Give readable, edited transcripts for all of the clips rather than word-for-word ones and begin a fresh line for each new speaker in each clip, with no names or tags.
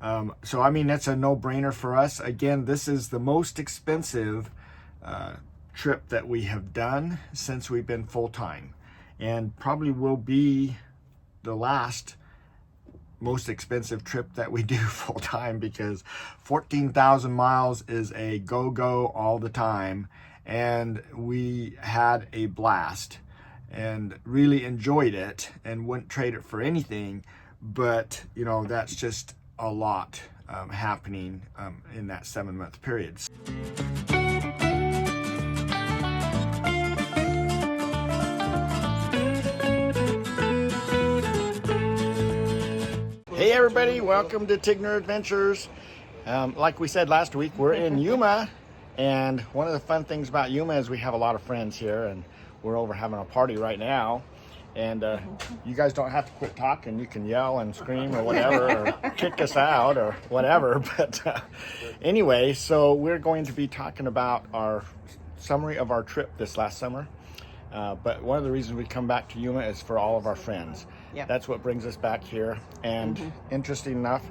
So I mean, that's a no-brainer for us. Again, this is the most expensive trip that we have done since we've been full-time, and probably will be the last most expensive trip that we do full-time, because 14,000 miles is a go-go all the time, and we had a blast and really enjoyed it and wouldn't trade it for anything. But you know, that's just a lot happening in that 7-month period. Hey everybody, welcome to Tigner Adventures. Like we said last week, we're in Yuma, and one of the fun things about Yuma is we have a lot of friends here, and we're over having a party right now. And you guys don't have to quit talking. You can yell and scream or whatever, or kick us out or whatever. But anyway, so we're going to be talking about our summary of our trip this last summer. But one of the reasons we come back to Yuma is for all of our friends.
Yep.
That's what brings us back here. And interesting enough,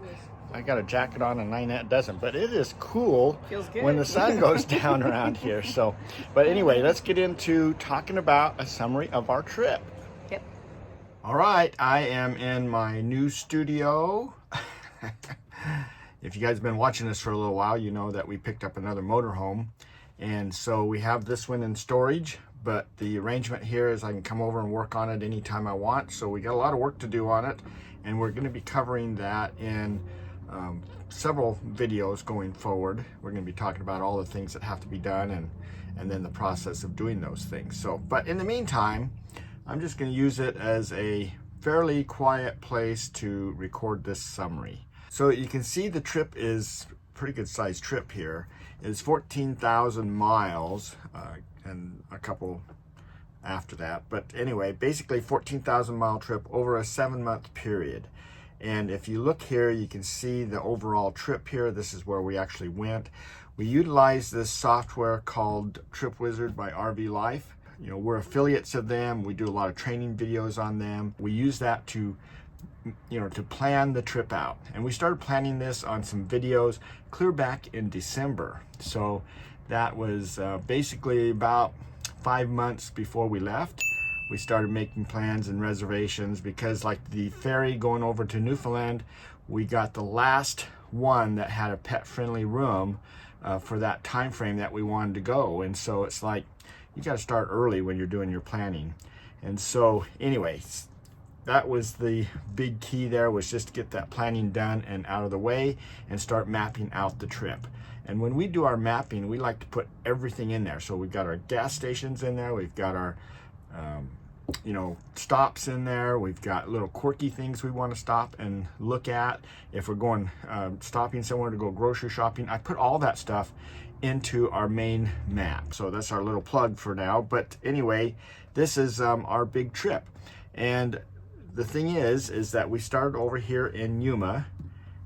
I got a jacket on and Ninette doesn't, but it is cool.
Feels good
when the sun goes down around here. So, but anyway, let's get into talking about a summary of our trip.
Yep.
All right, I am in my new studio. If you guys have been watching this for a little while, you know that we picked up another motorhome. And so we have this one in storage, but the arrangement here is I can come over and work on it anytime I want. So we got a lot of work to do on it, and we're going to be covering that in several videos going forward. We're going to be talking about all the things that have to be done and then the process of doing those things. So, but in the meantime, I'm just going to use it as a fairly quiet place to record this summary. So you can see the trip is a pretty good sized trip here. It's 14,000 miles and a couple after that. But anyway, basically 14,000 mile trip over a 7-month period. And if you look here, you can see the overall trip here. This is where we actually went. We utilized this software called Trip Wizard by RV Life. You know, we're affiliates of them. We do a lot of training videos on them. We use that to, you know, to plan the trip out. And we started planning this on some videos clear back in December. So that was basically about 5 months before we left. We started making plans and reservations, because like the ferry going over to Newfoundland, we got the last one that had a pet-friendly room for that time frame that we wanted to go. And so it's like, you got to start early when you're doing your planning. And so anyways, that was the big key there, was just to get that planning done and out of the way and start mapping out the trip. And when we do our mapping, we like to put everything in there. So we've got our gas stations in there, we've got our you know, stops in there, we've got little quirky things we want to stop and look at. If we're going stopping somewhere to go grocery shopping, I put all that stuff into our main map. So that's our little plug for now. But anyway, this is our big trip. And the thing is that we started over here in Yuma,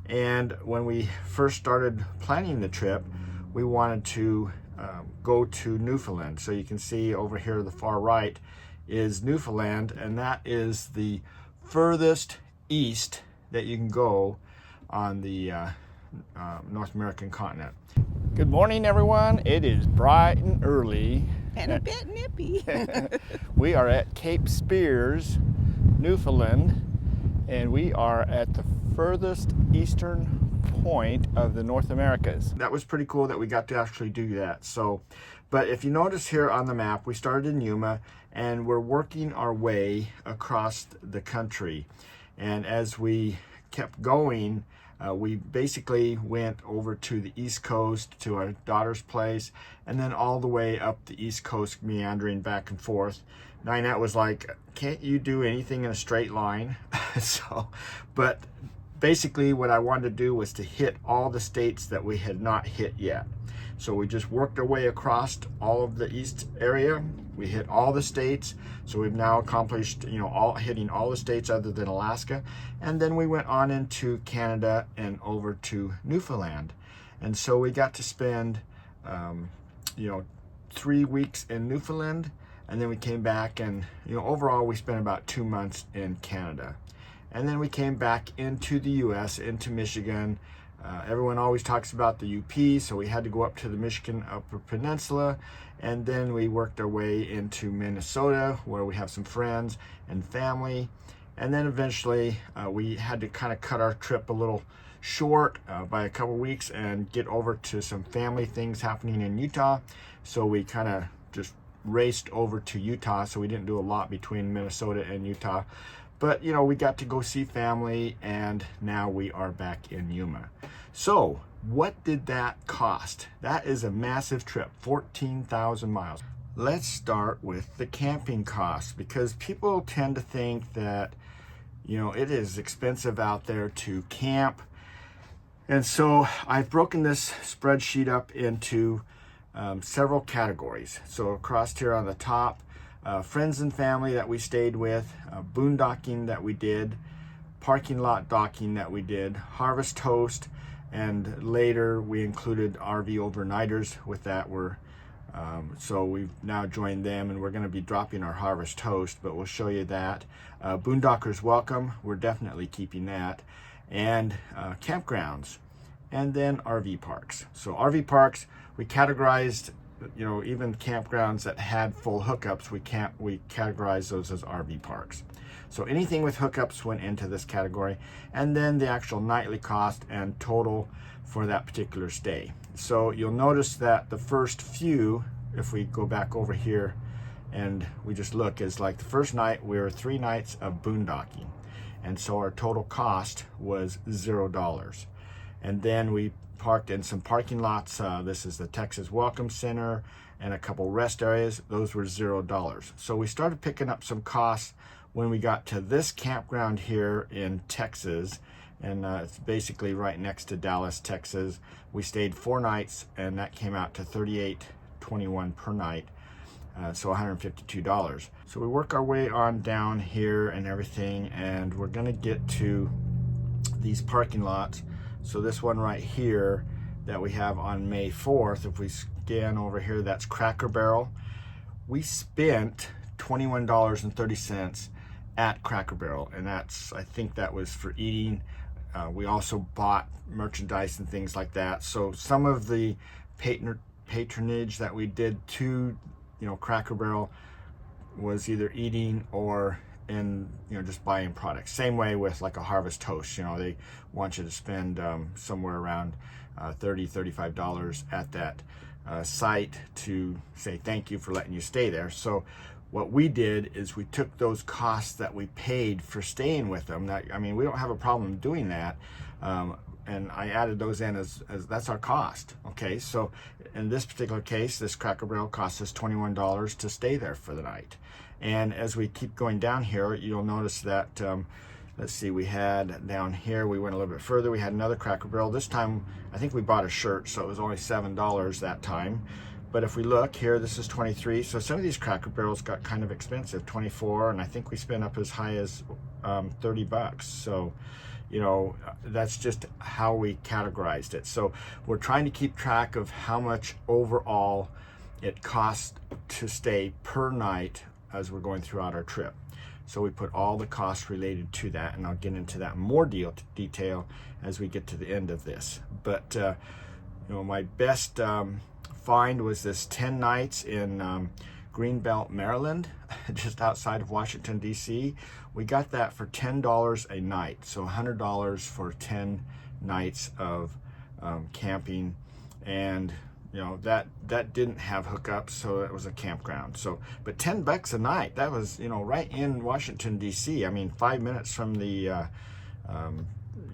and when we first started planning the trip, we wanted to go to Newfoundland. So you can see over here to the far right is Newfoundland, and that is the furthest east that you can go on the North American continent. Good morning, everyone. It is bright and early.
And a bit nippy.
We are at Cape Spears, Newfoundland, and we are at the furthest eastern point of the North Americas. That was pretty cool that we got to actually do that. So, but if you notice here on the map, we started in Yuma and we're working our way across the country. And as we kept going, we basically went over to the East Coast to our daughter's place, and then all the way up the East Coast, meandering back and forth. Ninette was like, can't you do anything in a straight line? So, but basically what I wanted to do was to hit all the states that we had not hit yet. So we just worked our way across all of the east area. We hit all the states. So we've now accomplished, you know, hitting all the states other than Alaska. And then we went on into Canada and over to Newfoundland. And so we got to spend, you know, 3 weeks in Newfoundland. And then we came back and, you know, overall we spent about 2 months in Canada. And then we came back into the US, into Michigan. Everyone always talks about the UP, so we had to go up to the Michigan Upper Peninsula, and then we worked our way into Minnesota, where we have some friends and family. And then eventually we had to kind of cut our trip a little short by a couple weeks and get over to some family things happening in Utah. So we kind of just raced over to Utah, so we didn't do a lot between Minnesota and Utah. But, you know, we got to go see family, and now we are back in Yuma. So, what did that cost? That is a massive trip, 14,000 miles. Let's start with the camping costs, because people tend to think that, you know, it is expensive out there to camp. And so I've broken this spreadsheet up into several categories. So across here on the top, friends and family that we stayed with, boondocking that we did, parking lot docking that we did, harvest host, and later we included RV overnighters with that. So we've now joined them, and we're going to be dropping our harvest host, but we'll show you that. Boondockers welcome, we're definitely keeping that, and campgrounds, and then RV parks. So RV parks, we categorized, you know, even campgrounds that had full hookups, we categorize those as RV parks. So anything with hookups went into this category, and then the actual nightly cost and total for that particular stay. So you'll notice that the first few, if we go back over here and we just look, is like the first night we were 3 nights of boondocking, and so our total cost was $0. And then we parked in some parking lots. This is the Texas Welcome Center and a couple rest areas. Those were $0. So we started picking up some costs when we got to this campground here in Texas, and it's basically right next to Dallas, Texas. We stayed 4 nights, and that came out to $38.21 per night, so $152. So we work our way on down here and everything, and we're gonna get to these parking lots. So this one right here that we have on May 4th, if we scan over here, that's Cracker Barrel. We spent $21.30 at Cracker Barrel, and that's, I think that was for eating. We also bought merchandise and things like that. So some of the patronage that we did to, you know, Cracker Barrel was either eating or in, you know, just buying products. Same way with like a harvest host, you know, they want you to spend somewhere around $30-$35 at that site to say thank you for letting you stay there. So what we did is we took those costs that we paid for staying with them. That, I mean, we don't have a problem doing that. And I added those in as that's our cost. Okay, so in this particular case, this Cracker Barrel cost us $21 to stay there for the night. And as we keep going down here, you'll notice that, let's see, we had down here, we went a little bit further, we had another Cracker Barrel. This time, I think we bought a shirt, so it was only $7 that time. But if we look here, this is 23. So some of these Cracker Barrels got kind of expensive, 24, and I think we spent up as high as 30 bucks. So, you know, that's just how we categorized it. So we're trying to keep track of how much overall it costs to stay per night as we're going throughout our trip. So we put all the costs related to that, and I'll get into that in more detail as we get to the end of this. But, you know, my best find was this 10 nights in Greenbelt, Maryland, just outside of Washington, D.C. We got that for $10 a night, so $100 for 10 nights of camping. And you know, that didn't have hookups, so it was a campground. So, but $10 a night, that was, you know, right in Washington, D.C. I mean, 5 minutes from the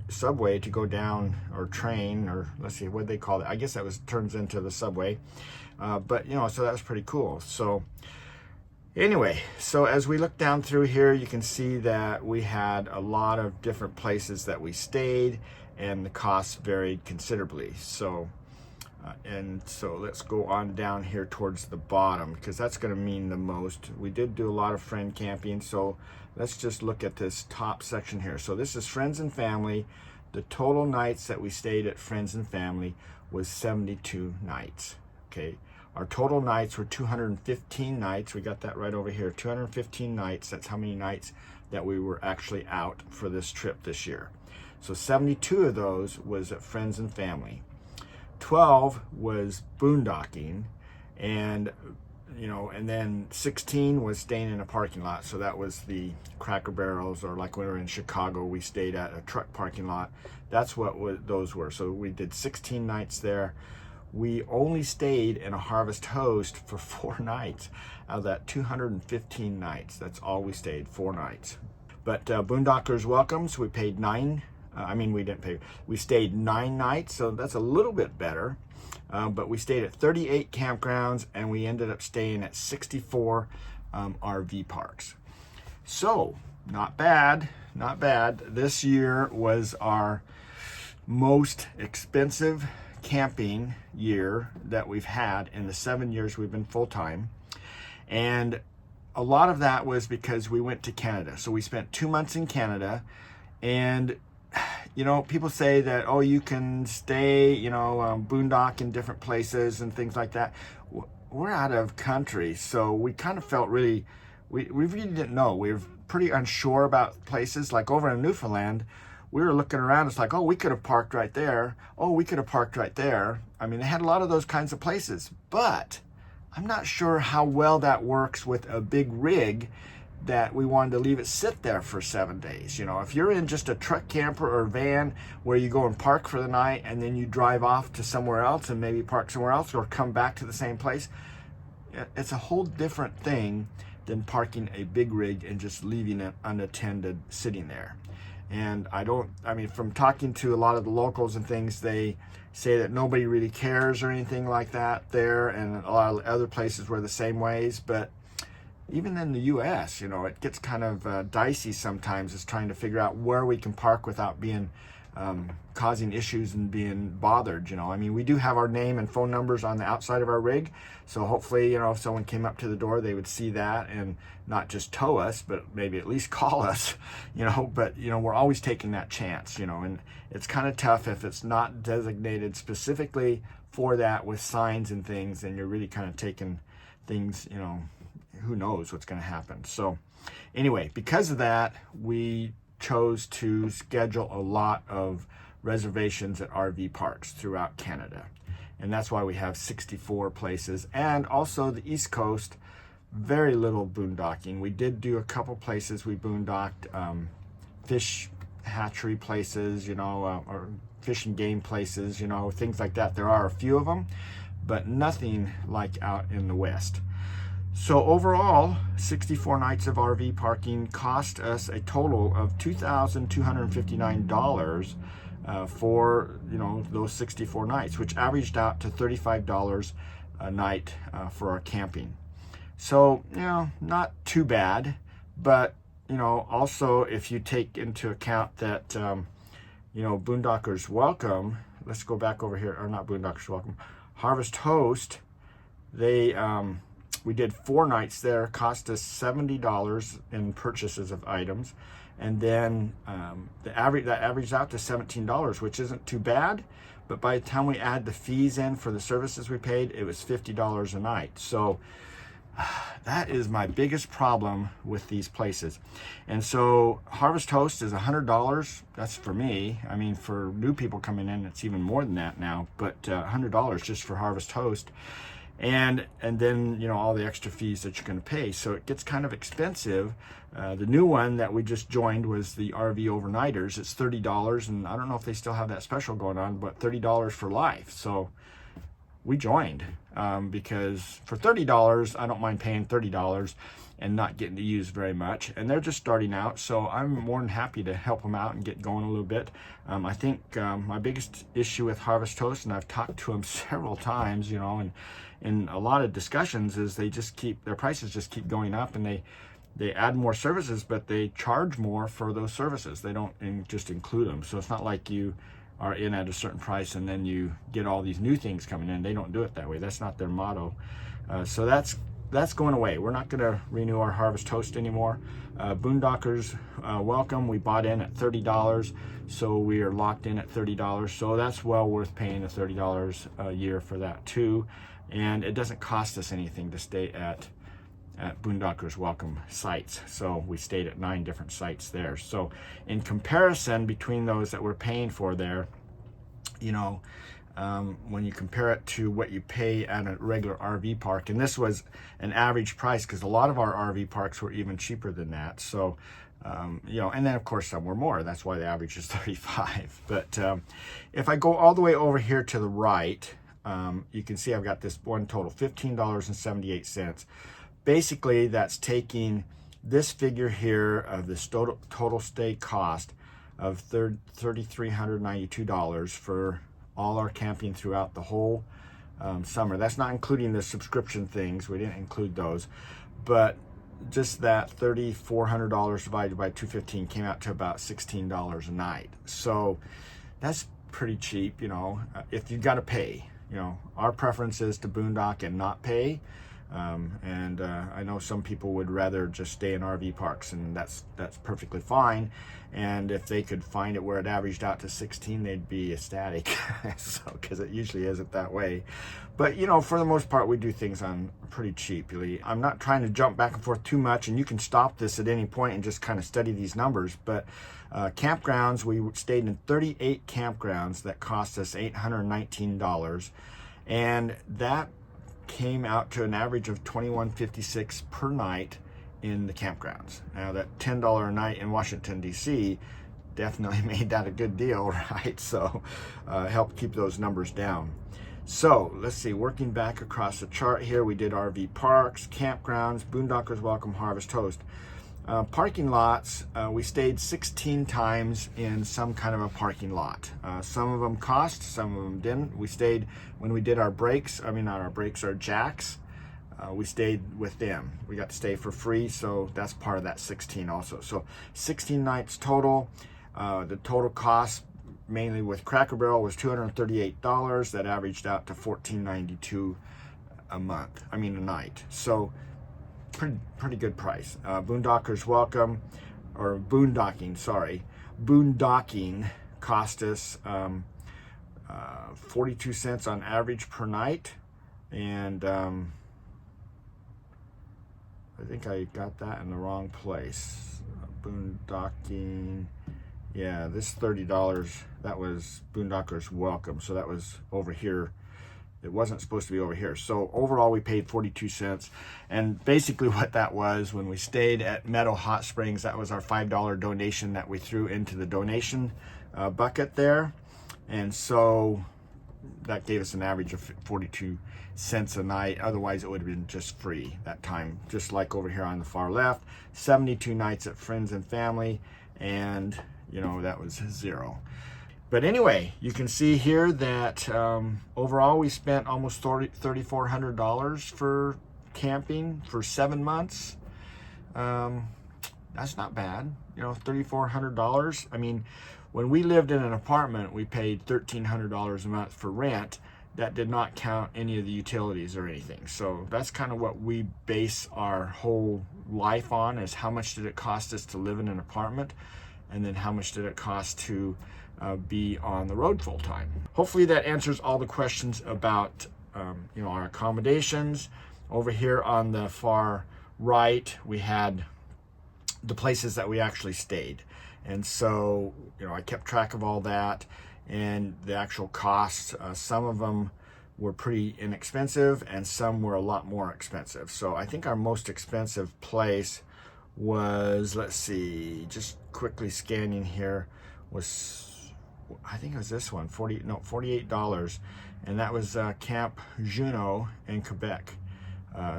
subway to go down, or train, or let's see, what they call it. I guess that turns into the subway. But, you know, so that was pretty cool. So anyway, so as we look down through here, you can see that we had a lot of different places that we stayed, and the costs varied considerably. So, and so let's go on down here towards the bottom, because that's going to mean the most. We did do a lot of friend camping, so let's just look at this top section here. So this is friends and family. The total nights that we stayed at friends and family was 72 nights. Okay, our total nights were 215 nights. We got that right over here, 215 nights. That's how many nights that we were actually out for this trip this year. So 72 of those was at friends and family. 12 was boondocking, and and then 16 was staying in a parking lot. So that was the Cracker Barrels, or like when we were in Chicago, we stayed at a truck parking lot. That's what those were. So we did 16 nights there. We only stayed in a Harvest Host for 4 nights out of that 215 nights. That's all we stayed, 4 nights. But Boondockers welcomes, we paid we didn't pay. We stayed 9 nights, so that's a little bit better. But we stayed at 38 campgrounds, and we ended up staying at 64 RV parks. So, not bad, not bad. This year was our most expensive camping year that we've had in the 7 years we've been full-time. And a lot of that was because we went to Canada. So we spent 2 months in Canada, and people say that, oh, you can stay, boondock in different places and things like that. We're out of country, so we kind of felt we really didn't know. We were pretty unsure about places. Like over in Newfoundland, we were looking around. It's like, oh, we could have parked right there. Oh, we could have parked right there. I mean, they had a lot of those kinds of places, but I'm not sure how well that works with a big rig that we wanted to leave it sit there for 7 days. If you're in just a truck camper or van where you go and park for the night and then you drive off to somewhere else and maybe park somewhere else or come back to the same place, it's a whole different thing than parking a big rig and just leaving it unattended sitting there. And from talking to a lot of the locals and things, they say that nobody really cares or anything like that there, and a lot of other places were the same ways. But even in the US, it gets kind of dicey sometimes, is trying to figure out where we can park without being causing issues and being bothered. We do have our name and phone numbers on the outside of our rig, so hopefully, if someone came up to the door, they would see that and not just tow us, but maybe at least call us. But we're always taking that chance. And it's kind of tough if it's not designated specifically for that with signs and things, and you're really kind of taking things, who knows what's going to happen. So anyway, because of that, we chose to schedule a lot of reservations at RV parks throughout Canada. And that's why we have 64 places. And also the East Coast, very little boondocking. We did do a couple places. We boondocked fish hatchery places, or fish and game places, things like that. There are a few of them, but nothing like out in the West. So overall, 64 nights of RV parking cost us a total of $2,259 for those 64 nights, which averaged out to $35 a night for our camping. So not too bad, but also if you take into account that Boondockers Welcome, let's go back over here, or not Boondockers Welcome, Harvest Host, we did 4 nights there, cost us $70 in purchases of items, and then that averaged out to $17, which isn't too bad. But by the time we add the fees in for the services we paid, it was $50 a night. So that is my biggest problem with these places. And so Harvest Host is $100. That's for me. For new people coming in, it's even more than that now. But $100 just for Harvest Host. And then all the extra fees that you're going to pay, so it gets kind of expensive. The new one that we just joined was the RV Overnighters. It's $30, and I don't know if they still have that special going on, but $30 for life. So we joined because for $30, I don't mind paying $30 and not getting to use very much. And they're just starting out, so I'm more than happy to help them out and get going a little bit. I think my biggest issue with Harvest Host, and I've talked to them several times, and in a lot of discussions, is their prices just keep going up, and they add more services, but they charge more for those services. They don't just include them. So it's not like you are in at a certain price and then you get all these new things coming in. They don't do it that way. That's not their motto. So that's going away. We're not going to renew our Harvest Host anymore. Boondockers Welcome, we bought in at $30, so we are locked in at $30. So that's well worth paying the $30 a year for that too. And it doesn't cost us anything to stay at at Boondockers Welcome sites. So we stayed at 9 different sites there. So in comparison between those that we're paying for there, you know, when you compare it to what you pay at a regular RV park, and this was an average price because a lot of our RV parks were even cheaper than that. So, you know, and then of course some were more. That's why the average is 35. But if I go all the way over here to the right, you can see I've got this one total, $15.78. Basically, that's taking this figure here of this total stay cost of $3,392 for all our camping throughout the whole summer. That's not including the subscription things. We didn't include those. But just that $3,400 divided by 215 came out to about $16 a night. So that's pretty cheap, you know, if you got to pay. You know, our preference is to boondock and not pay. I know some people would rather just stay in RV parks, and that's perfectly fine. And if they could find it where it averaged out to 16, they'd be ecstatic. So, because it usually isn't that way. But you know, for the most part, we do things on pretty cheaply. I'm not trying to jump back and forth too much, and you can stop this at any point and just kind of study these numbers. But campgrounds, we stayed in 38 campgrounds that cost us $819, and that came out to an average of $21.56 per night in the campgrounds. Now that $10 a night in Washington DC definitely made that a good deal, right? So helped keep those numbers down. So let's see, working back across the chart here, we did RV parks, campgrounds, Boondockers Welcome, Harvest Host. Parking lots, we stayed 16 times in some kind of a parking lot. Some of them cost, some of them didn't. We stayed, when we did our breaks, I mean not our breaks, our jacks, we stayed with them. We got to stay for free, so that's part of that 16 also. So 16 nights total. The total cost, mainly with Cracker Barrel, was $238. That averaged out to $14.92 a night. So pretty good price. Boondockers Welcome, or boondocking, sorry. Boondocking cost us 42 cents on average per night. And I think I got that in the wrong place. Boondocking, yeah, this $30, that was Boondockers Welcome. So that was over here. It wasn't supposed to be over here. So overall, we paid 42 cents. And basically what that was, when we stayed at Meadow Hot Springs, that was our $5 donation that we threw into the donation bucket there. And so that gave us an average of 42 cents a night. Otherwise, it would have been just free that time. Just like over here on the far left, 72 nights at Friends and Family. And, you know, that was $0. But anyway, you can see here that overall we spent almost $3,400 for camping for 7 months. That's not bad, you know, $3,400. I mean, when we lived in an apartment, we paid $1,300 a month for rent. That did not count any of the utilities or anything. So that's kind of what we base our whole life on, is how much did it cost us to live in an apartment, and then how much did it cost to be on the road full time. Hopefully that answers all the questions about you know, our accommodations. Over here on the far right, we had the places that we actually stayed, and so, you know, I kept track of all that and the actual costs. Some of them were pretty inexpensive and some were a lot more expensive. So I think our most expensive place was, let's see, just quickly scanning here, was, I think it was this one, $48, and that was Camp Juno in Quebec.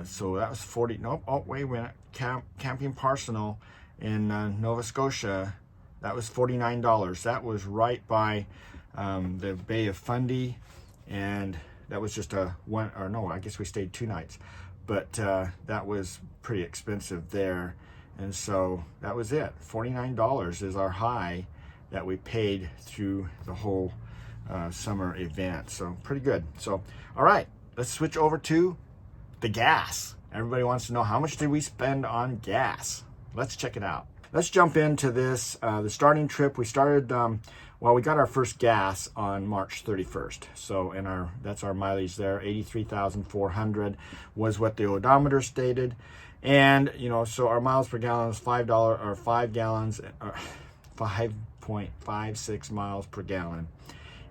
So that was 40. Nope. Oh, wait a minute. Camping Parsenal in Nova Scotia. That was $49. That was right by the Bay of Fundy, and that was just a one. Or no, I guess we stayed 2 nights, but that was pretty expensive there, and so that was it. $49 is our high that we paid through the whole summer event. So pretty good. So, all right, let's switch over to the gas. Everybody wants to know, how much did we spend on gas? Let's check it out. Let's jump into this. The starting trip, we started, well, we got our first gas on March 31st. So that's our mileage there, 83,400 was what the odometer stated. And, you know, so our miles per gallon is $5 or 5 gallons, or 5.56 miles per gallon.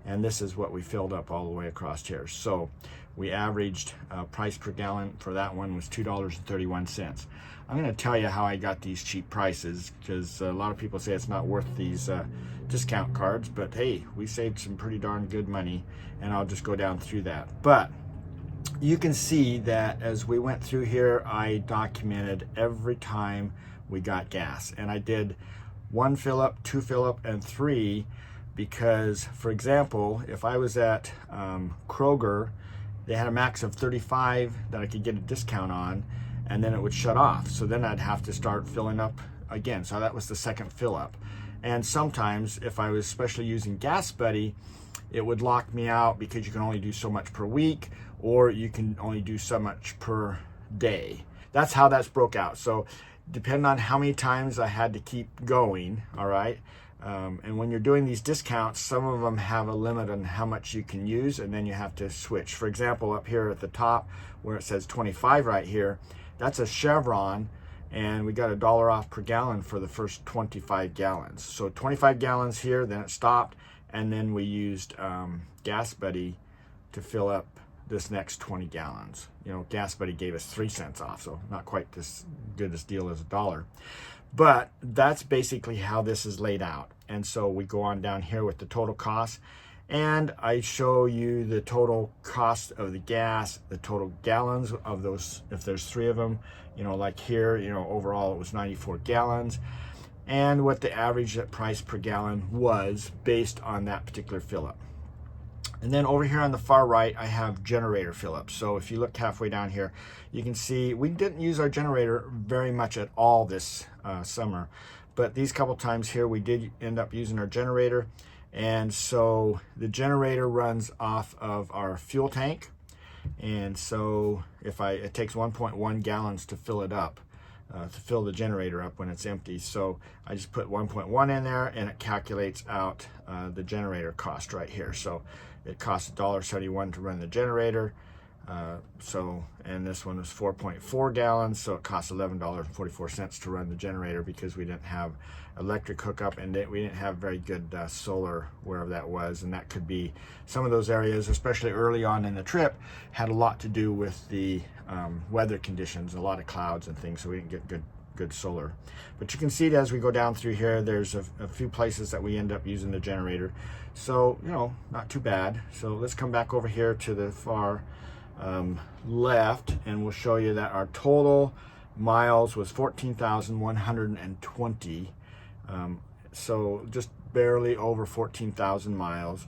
And this is what we filled up all the way across here. So we averaged price per gallon for that one was $2.31. I'm going to tell you how I got these cheap prices, because a lot of people say it's not worth these discount cards, but hey, we saved some pretty darn good money, and I'll just go down through that. But you can see that as we went through here, I documented every time we got gas, and I did 1 fill up, 2 fill up, and 3, because, for example, if I was at Kroger, they had a max of 35 that I could get a discount on, and then it would shut off. So then I'd have to start filling up again. So that was the second fill up. And sometimes if I was especially using Gas Buddy, it would lock me out because you can only do so much per week, or you can only do so much per day. That's how that's broke out. So depending on how many times I had to keep going, all right? And when you're doing these discounts, some of them have a limit on how much you can use, and then you have to switch. For example, up here at the top where it says 25 right here, that's a Chevron, and we got $1 off per gallon for the first 25 gallons. So 25 gallons here, then it stopped, and then we used Gas Buddy to fill up this next 20 gallons. You know, Gas Buddy gave us 3 cents off, so not quite this good this deal as $1. But that's basically how this is laid out. And so we go on down here with the total cost, and I show you the total cost of the gas, the total gallons of those, if there's 3 of them, you know, like here, you know, overall it was 94 gallons, and what the average price per gallon was based on that particular fill up. And then over here on the far right, I have generator fill up. So if you look halfway down here, you can see we didn't use our generator very much at all this summer, but these couple times here we did end up using our generator. And so the generator runs off of our fuel tank, and so it takes 1.1 gallons to fill it up, to fill the generator up when it's empty. So I just put 1.1 in there, and it calculates out the generator cost right here. So it costs $1.71 to run the generator. And this one was 4.4 gallons, so it costs $11.44 to run the generator, because we didn't have electric hookup, and we didn't have very good solar wherever that was. And that could be some of those areas, especially early on in the trip, had a lot to do with the weather conditions, a lot of clouds and things, so we didn't get good solar. But you can see as we go down through here, there's a few places that we end up using the generator. So, you know, not too bad. So let's come back over here to the far left, and we'll show you that our total miles was 14,120. So just barely over 14,000 miles.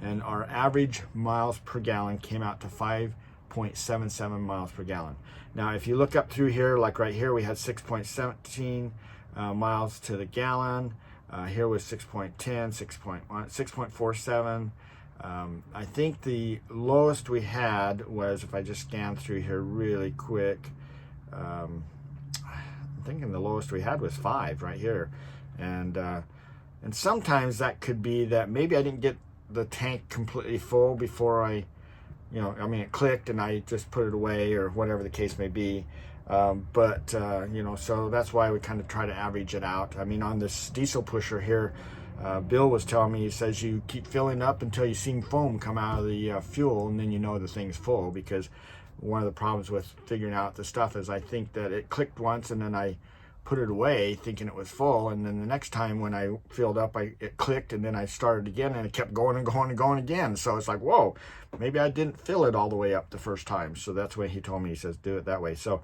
And our average miles per gallon came out to 5.77 miles per gallon. Now, if you look up through here, like right here, we had 6.17 miles to the gallon. Here was 6.10, 6.1, 6.47. I think the lowest we had was, if I just scan through here really quick, I'm thinking the lowest we had was 5 right here. And sometimes that could be that maybe I didn't get the tank completely full before I, you know, I mean, it clicked and I just put it away, or whatever the case may be. You know, so that's why we kind of try to average it out. I mean, on this diesel pusher here, Bill was telling me, he says you keep filling up until you see foam come out of the fuel, and then you know the thing's full. Because one of the problems with figuring out the stuff is I think that it clicked once, and then I put it away thinking it was full, and then the next time when I filled up, it clicked, and then I started again, and it kept going and going and going again. So it's like, whoa, maybe I didn't fill it all the way up the first time. So that's when he told me, he says do it that way. So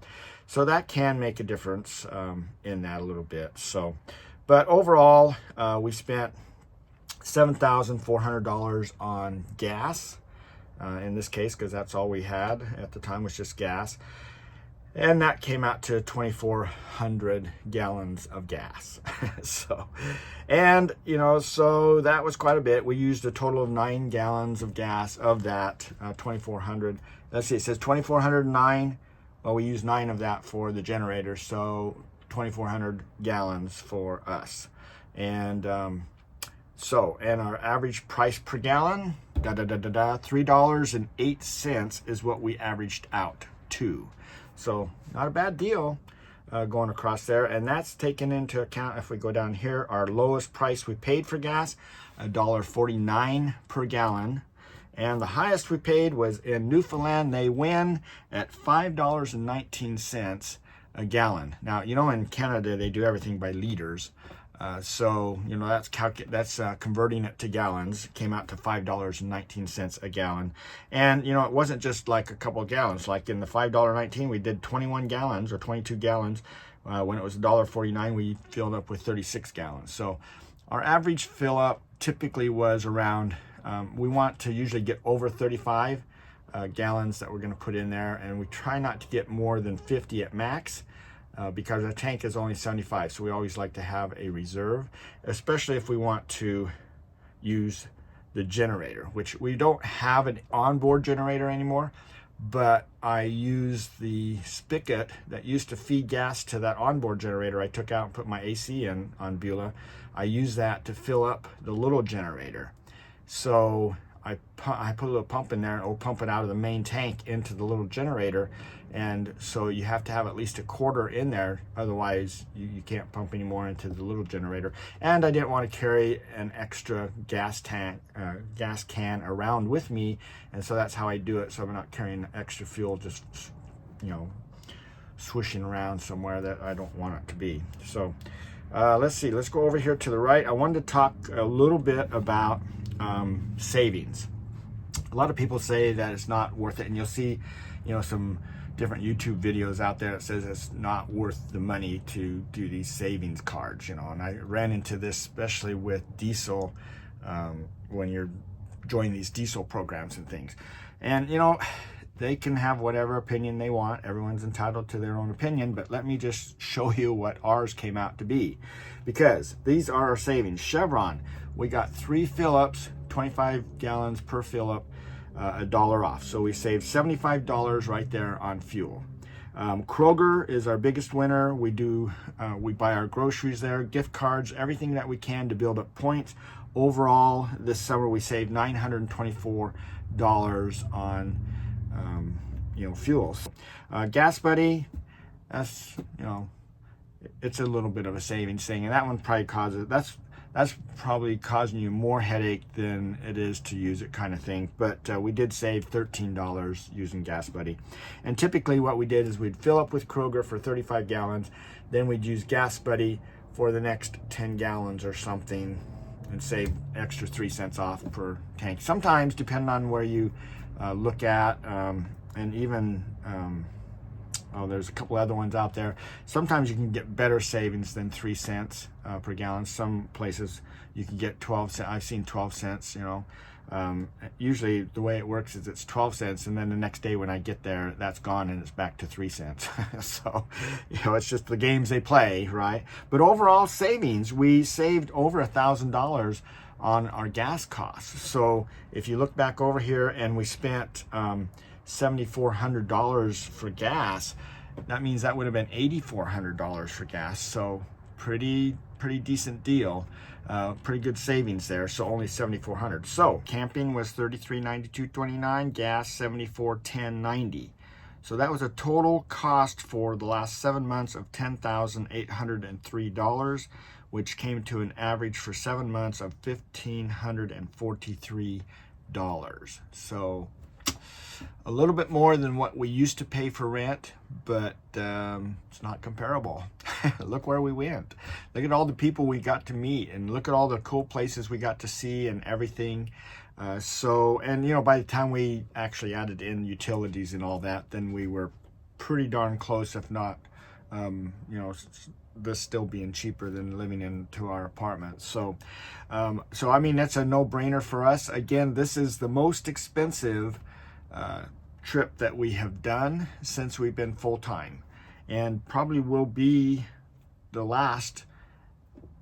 that can make a difference in that a little bit. So, but overall, we spent $7,400 on gas in this case, because that's all we had at the time was just gas. And that came out to 2,400 gallons of gas. So, and you know, so that was quite a bit. We used a total of 9 gallons of gas of that 2,400. Let's see, it says 2,409. Well, we used 9 of that for the generator, so 2,400 gallons for us. And and our average price per gallon, $3.08 is what we averaged out to. So not a bad deal. going across there, and that's taken into account. If we go down here, our lowest price we paid for gas, $1.49 per gallon, and the highest we paid was in Newfoundland. They win at $5.19 a gallon. Now, you know, in Canada they do everything by liters, so you know that's converting it to gallons. It came out to $5.19 a gallon, and you know it wasn't just like a couple of gallons. Like in the $5.19, we did 21 gallons or 22 gallons. When it was $1.49, we filled up with 36 gallons. So our average fill up typically was around. We want to usually get over 35 gallons that we're going to put in there, and we try not to get more than 50 at max. Because our tank is only 75, so we always like to have a reserve, especially if we want to use the generator, which we don't have an onboard generator anymore, but I use the spigot that used to feed gas to that onboard generator. I took out and put my AC in on Beulah. I use that to fill up the little generator. So I put a little pump in there, and it'll pump it out of the main tank into the little generator. And so you have to have at least a quarter in there, otherwise you can't pump any more into the little generator. And I didn't want to carry an extra gas can around with me, and so that's how I do it. So I'm not carrying extra fuel just, you know, swishing around somewhere that I don't want it to be. So let's see, let's go over here to the right. I wanted to talk a little bit about savings. A lot of people say that it's not worth it, and you'll see, you know, some different YouTube videos out there that says it's not worth the money to do these savings cards, you know. And I ran into this especially with diesel, when you're joining these diesel programs and things. And you know, they can have whatever opinion they want. Everyone's entitled to their own opinion, but let me just show you what ours came out to be, because these are our savings. Chevron, we got 3 fill-ups, 25 gallons per fill-up, $1 off. So we saved $75 right there on fuel. Kroger is our biggest winner. We buy our groceries there, gift cards, everything that we can to build up points. Overall, this summer we saved $924 on you know, fuels. Gas Buddy, that's, you know, it's a little bit of a savings thing, and that one probably causes that's probably causing you more headache than it is to use it, kind of thing. But we did save $13 using Gas Buddy. And typically what we did is we'd fill up with Kroger for 35 gallons, then we'd use Gas Buddy for the next 10 gallons or something, and save extra 3 cents off per tank. Sometimes, depending on where you look at, and even there's a couple other ones out there. Sometimes you can get better savings than 3 cents per gallon. Some places you can get 12 cents. I've seen 12 cents, you know. Usually the way it works is it's 12 cents, and then the next day when I get there, that's gone and it's back to 3 cents. So, you know, it's just the games they play, right? But overall savings, we saved over $1,000 on our gas costs. So if you look back over here, and we spent $7,400 for gas, that means that would have been $8,400 for gas. So pretty decent deal, pretty good savings there. So only $7,400. So camping was $33.92.29, gas $74.10.90. So that was a total cost for the last 7 months of $10,803, which came to an average for 7 months of $1,543. So a little bit more than what we used to pay for rent, but it's not comparable. Look where we went. Look at all the people we got to meet, and look at all the cool places we got to see and everything. And you know, by the time we actually added in utilities and all that, then we were pretty darn close, if not, you know, this still being cheaper than living into our apartment. So I mean, that's a no-brainer for us. Again, this is the most expensive trip that we have done since we've been full-time, and probably will be the last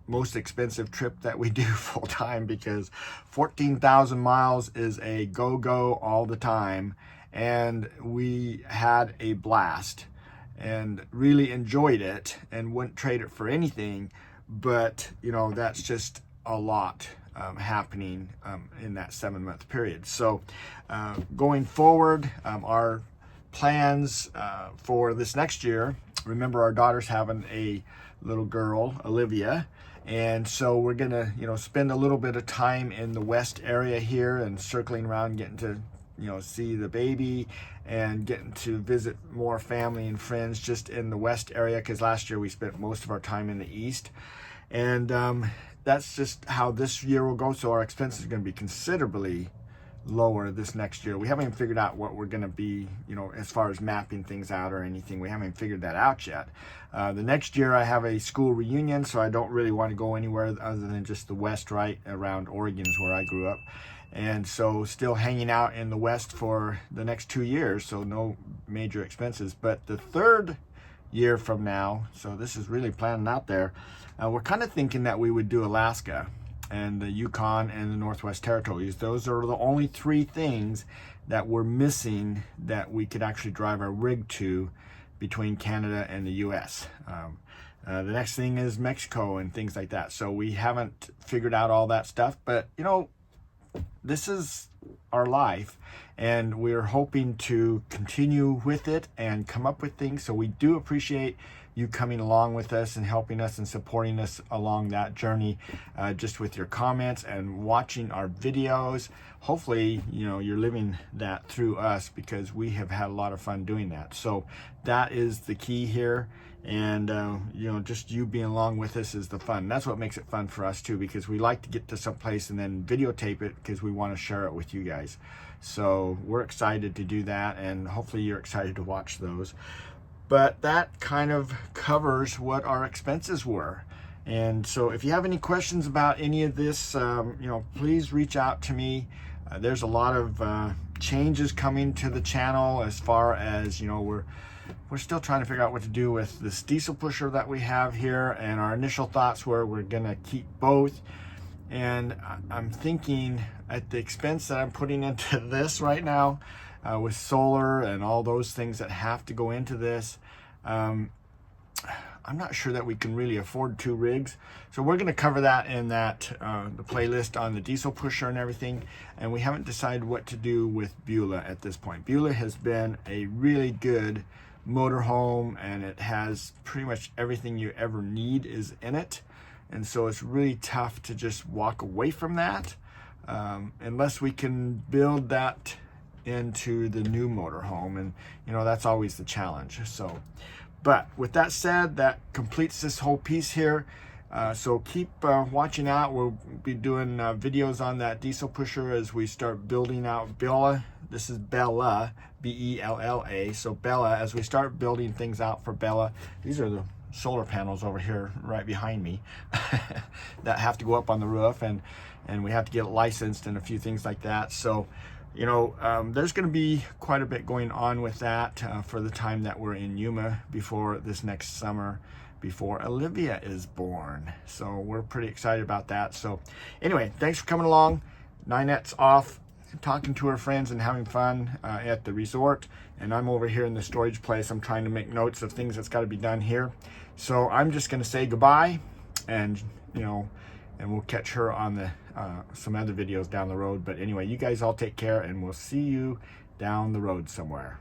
most expensive trip that we do full-time, because 14,000 miles is a go all the time, and we had a blast and really enjoyed it and wouldn't trade it for anything. But you know, that's just a lot happening in that 7-month period. So going forward, our plans for this next year remember our daughter's having a little girl, Olivia, and so we're gonna, spend a little bit of time in the west area here and circling around, getting to, see the baby and getting to visit more family and friends just in the west area, because last year we spent most of our time in the east. And that's just how this year will go. So our expenses are going to be considerably lower this next year. We haven't even figured out what we're going to be, as far as mapping things out or anything. We haven't even figured that out yet. The next year I have a school reunion, so I don't really want to go anywhere other than just the west, right around Oregon is where I grew up. And so still hanging out in the west for the next 2 years, so no major expenses. But the third year from now, so this is really planning out there, we're kind of thinking that we would do Alaska and the Yukon and the Northwest Territories. Those are the only 3 things that we're missing that we could actually drive our rig to between Canada and the US. The next thing is Mexico and things like that. So we haven't figured out all that stuff, but this is our life, and we're hoping to continue with it and come up with things. So we do appreciate you coming along with us and helping us and supporting us along that journey, just with your comments and watching our videos. Hopefully, you're living that through us, because we have had a lot of fun doing that. So that is the key here. And, just you being along with us is the fun. That's what makes it fun for us too, because we like to get to some place and then videotape it, because we want to share it with you guys. So we're excited to do that, and hopefully you're excited to watch those. But that kind of covers what our expenses were. And so if you have any questions about any of this, please reach out to me. There's a lot of changes coming to the channel, as far as, we're still trying to figure out what to do with this diesel pusher that we have here. And our initial thoughts were we're gonna keep both. And I'm thinking, at the expense that I'm putting into this right now, with solar and all those things that have to go into this, I'm not sure that we can really afford 2 rigs. So we're going to cover that in that the playlist on the diesel pusher and everything. And we haven't decided what to do with Beulah at this point. Beulah has been a really good motorhome, and it has pretty much everything you ever need is in it. And so it's really tough to just walk away from that, unless we can build that into the new motorhome. And that's always the challenge. So, but with that said, that completes this whole piece here. So keep watching out. We'll be doing videos on that diesel pusher as we start building out Bella. This is Bella, B-E-L-L-A. So Bella, as we start building things out for Bella. These are the solar panels over here right behind me that have to go up on the roof, and we have to get it licensed and a few things like that. So there's going to be quite a bit going on with that for the time that we're in Yuma before this next summer, before Olivia is born. So we're pretty excited about that. So anyway, thanks for coming along. Ninette's off talking to her friends and having fun at the resort, and I'm over here in the storage place. I'm trying to make notes of things that's got to be done here. So I'm just going to say goodbye, and and we'll catch her on the some other videos down the road. But anyway, you guys all take care, and we'll see you down the road somewhere.